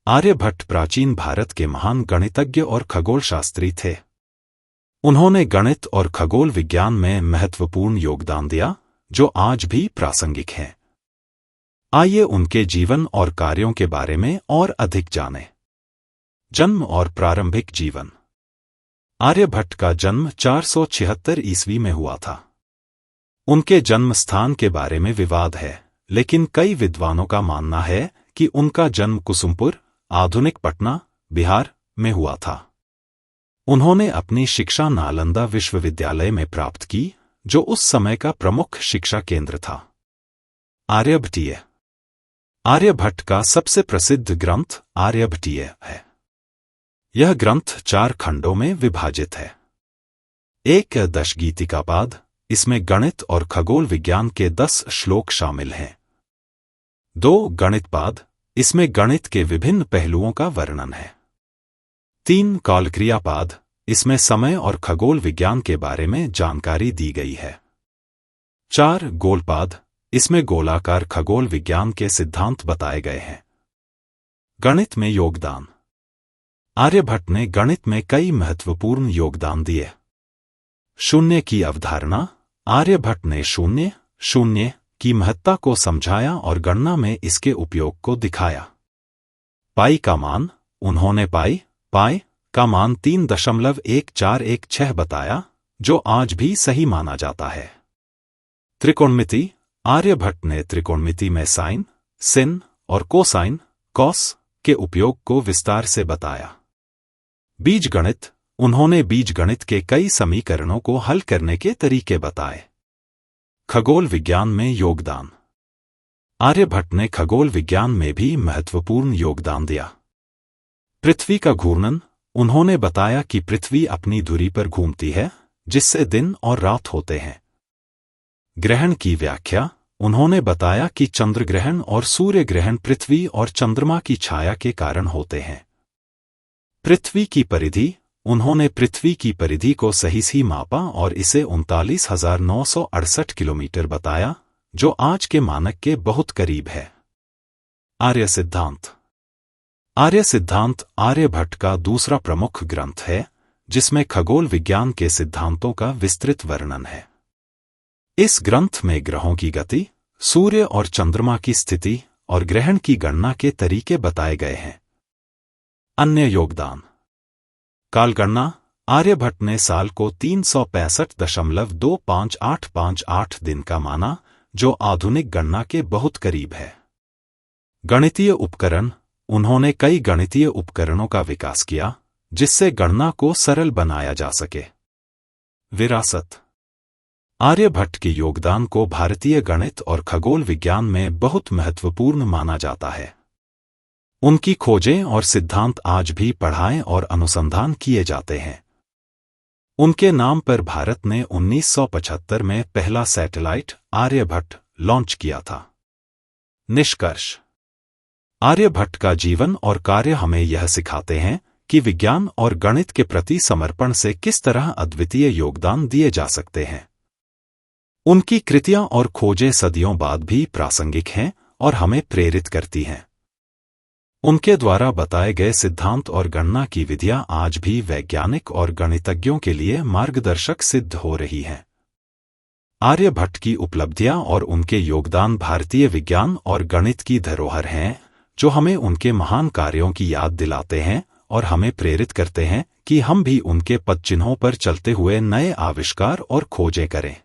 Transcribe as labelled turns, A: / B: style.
A: आर्यभट्ट प्राचीन भारत के महान गणितज्ञ और खगोलशास्त्री थे। उन्होंने गणित और खगोल विज्ञान में महत्वपूर्ण योगदान दिया, जो आज भी प्रासंगिक हैं। आइए उनके जीवन और कार्यों के बारे में और अधिक जानें। जन्म और प्रारंभिक जीवन। आर्यभट्ट का जन्म 476 ईस्वी में हुआ था। उनके जन्म स्थान के बारे में विवाद है, लेकिन कई विद्वानों का मानना है कि उनका जन्म कुसुमपुर, आधुनिक पटना, बिहार में हुआ था। उन्होंने अपनी शिक्षा नालंदा विश्वविद्यालय में प्राप्त की, जो उस समय का प्रमुख शिक्षा केंद्र था। आर्यभट्टीय। आर्यभट्ट का सबसे प्रसिद्ध ग्रंथ आर्यभट्टीय है। यह ग्रंथ 4 खंडों में विभाजित है। 1 दशगीतिकापाद, इसमें गणित और खगोल विज्ञान के 10 श्लोक शामिल हैं। 2 गणितपाद, इसमें गणित के विभिन्न पहलुओं का वर्णन है। 3 कालक्रियापाद, इसमें समय और खगोल विज्ञान के बारे में जानकारी दी गई है। 4 गोलपाद, इसमें गोलाकार खगोल विज्ञान के सिद्धांत बताए गए हैं। गणित में योगदान। आर्यभट्ट ने गणित में कई महत्वपूर्ण योगदान दिए। शून्य की अवधारणा। आर्यभट्ट ने शून्य की महत्ता को समझाया और गणना में इसके उपयोग को दिखाया। पाई का मान। उन्होंने पाई का मान 3.1416 बताया, जो आज भी सही माना जाता है। त्रिकोणमिति। आर्यभट्ट ने त्रिकोणमिति में साइन, सिन और कोसाइन, कॉस के उपयोग को विस्तार से बताया। बीजगणित। उन्होंने बीजगणित के कई समीकरणों को हल करने के तरीके बताए। खगोल विज्ञान में योगदान। आर्यभट्ट ने खगोल विज्ञान में भी महत्वपूर्ण योगदान दिया। पृथ्वी का घूर्णन। उन्होंने बताया कि पृथ्वी अपनी धुरी पर घूमती है, जिससे दिन और रात होते हैं। ग्रहण की व्याख्या। उन्होंने बताया कि चंद्र ग्रहण और सूर्य ग्रहण पृथ्वी और चंद्रमा की छाया के कारण होते हैं। पृथ्वी की परिधि। उन्होंने पृथ्वी की परिधि को सही मापा और इसे 39,968 किलोमीटर बताया, जो आज के मानक के बहुत करीब है। आर्य सिद्धांत। आर्य सिद्धांत आर्यभट्ट का दूसरा प्रमुख ग्रंथ है, जिसमें खगोल विज्ञान के सिद्धांतों का विस्तृत वर्णन है। इस ग्रंथ में ग्रहों की गति, सूर्य और चंद्रमा की स्थिति और ग्रहण की गणना के तरीके बताए गए हैं। अन्य योगदान। कालगणना। आर्यभट्ट ने साल को 365.25858 दिन का माना, जो आधुनिक गणना के बहुत करीब है। गणितीय उपकरण। उन्होंने कई गणितीय उपकरणों का विकास किया, जिससे गणना को सरल बनाया जा सके। विरासत। आर्यभट्ट के योगदान को भारतीय गणित और खगोल विज्ञान में बहुत महत्वपूर्ण माना जाता है। उनकी खोजें और सिद्धांत आज भी पढ़ाए और अनुसंधान किए जाते हैं। उनके नाम पर भारत ने 1975 में पहला सैटेलाइट आर्यभट्ट लॉन्च किया था। निष्कर्ष। आर्यभट्ट का जीवन और कार्य हमें यह सिखाते हैं कि विज्ञान और गणित के प्रति समर्पण से किस तरह अद्वितीय योगदान दिए जा सकते हैं। उनकी कृतियां और खोजें सदियों बाद भी प्रासंगिक हैं और हमें प्रेरित करती हैं। उनके द्वारा बताए गए सिद्धांत और गणना की विधियां आज भी वैज्ञानिक और गणितज्ञों के लिए मार्गदर्शक सिद्ध हो रही हैं। आर्यभट्ट की उपलब्धियां और उनके योगदान भारतीय विज्ञान और गणित की धरोहर हैं, जो हमें उनके महान कार्यों की याद दिलाते हैं और हमें प्रेरित करते हैं कि हम भी उनके पदचिन्हों पर चलते हुए नए आविष्कार और खोजें करें।